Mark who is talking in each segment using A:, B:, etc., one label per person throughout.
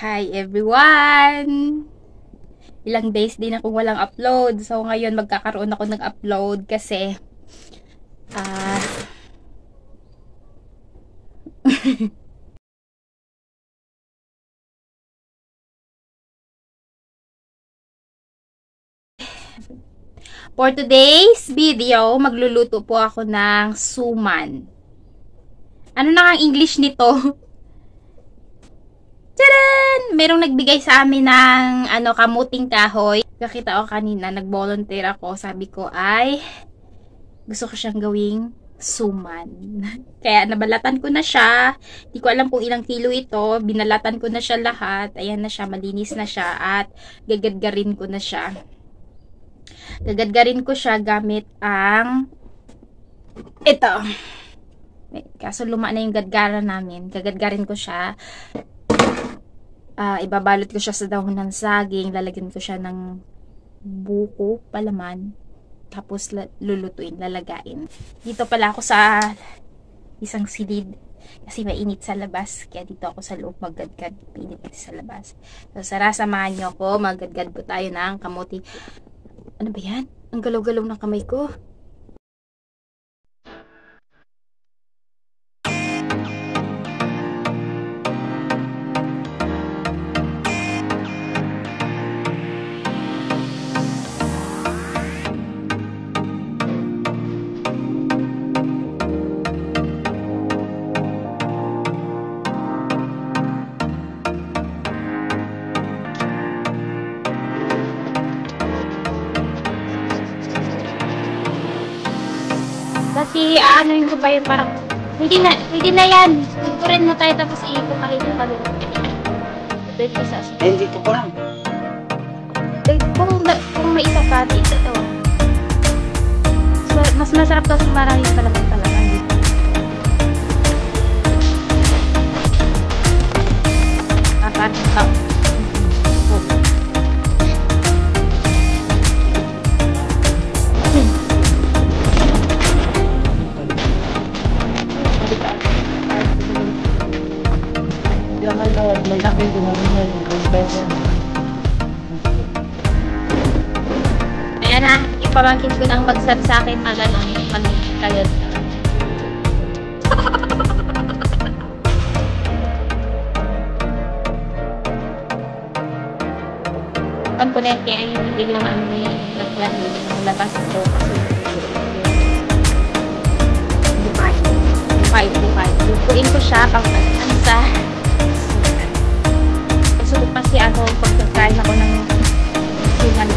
A: Hi everyone! Ilang days din akong walang upload. So ngayon magkakaroon ako ng upload kasi for today's video, magluluto po ako ng suman. Ano na ang English nito? Tadaan! Merong nagbigay sa amin ng kamuting kahoy. Nakita ko kanina, nag-volunteer ako. Sabi ko ay gusto ko siyang gawing suman. Kaya nabalatan ko na siya. Hindi ko alam kung ilang kilo ito. Binalatan ko na siya lahat. Ayan na siya, malinis na siya. At gagadgarin ko na siya. Gagadgarin ko siya gamit ang ito. Kaso luma na yung gadgaran namin. Gagadgarin ko siya. Ibabalot ko siya sa dahon ng saging. Lalagyan ko siya ng buko, palaman. Tapos lulutuin, lalagain. Dito pala ako sa isang silid. Kasi mainit sa labas. Kaya dito ako sa loob maggadgad. Mainit kasi sa labas. So, samahan niyo ako. Maggadgad po tayo ng kamuti. Ano ba yan? Ang galaw-galaw ng kamay ko. Kasi ano yung ba yung parang hindi na yan. Ikurin mo tayo tapos iikot tayo yung kalong. Pwede ka sa asin.
B: Dito ko lang.
A: Kung may isa ka, ito. So, mas masarap kasi marami talaga dito. Parang ito. Ayan na, yung pamangkin ko nang magsat sa akin magkayod. Ang kunete ay hindi lang naglabas ito kasi bukay. Lutuin ko siya pang sa sulok pa siya ako pagkakain ako ng suman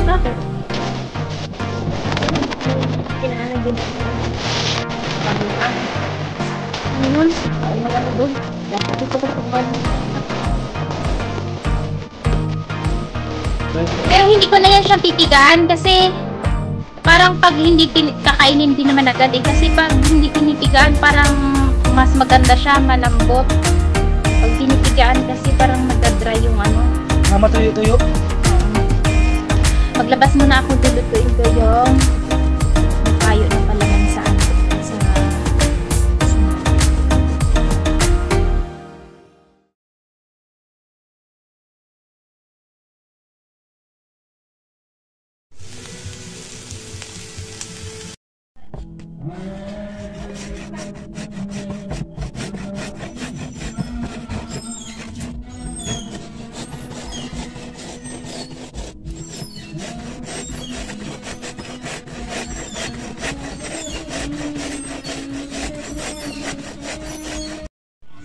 A: bakit? Kailangan din yun? Ay magano doon? Dapat ito ko pero hindi ko na yan siyang pipigaan kasi parang pag hindi kakainin din naman agad eh. Kasi pag hindi pinipigaan parang mas maganda siya, malambot. Pag pinipigaan kasi parang nagda-dry yung
B: Matuyo-tuyo?
A: Maglabas muna ako, lulutuin ko yung kayo na palaman sa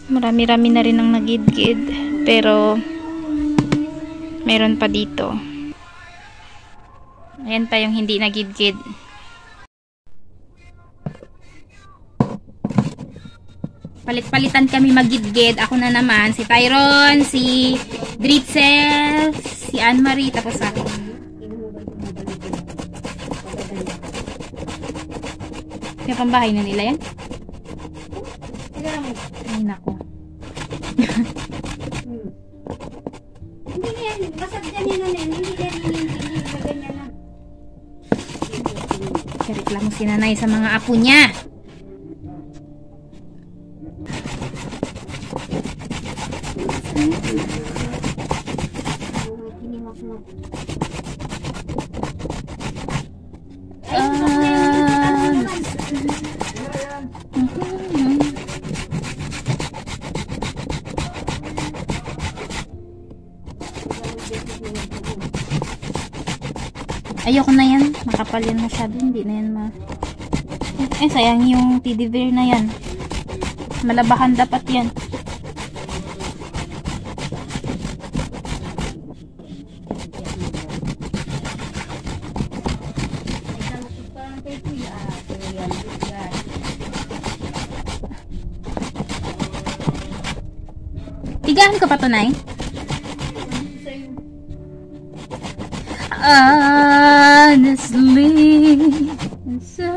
A: marami-rami na rin ang nagidgid pero meron pa dito. Ayan pa yung hindi nagidgid. Palit-palitan kami magidgid. Ako na naman, si Tyron, si Dritzel, si Anne-Marie, tapos ako. Yung pambahay na nila yan? Ay, nako.
C: Hindi na yan. Basag ganyan na yan. Hindi na ganyan na.
A: Reklamo si nanay sa mga apo niya. Ayoko na yan. Makapal yan masyado. Hindi na yan sayang yung teddy bear na yan. Malabahan dapat yan. Tigaan ka pa to, Nay? Honestly, so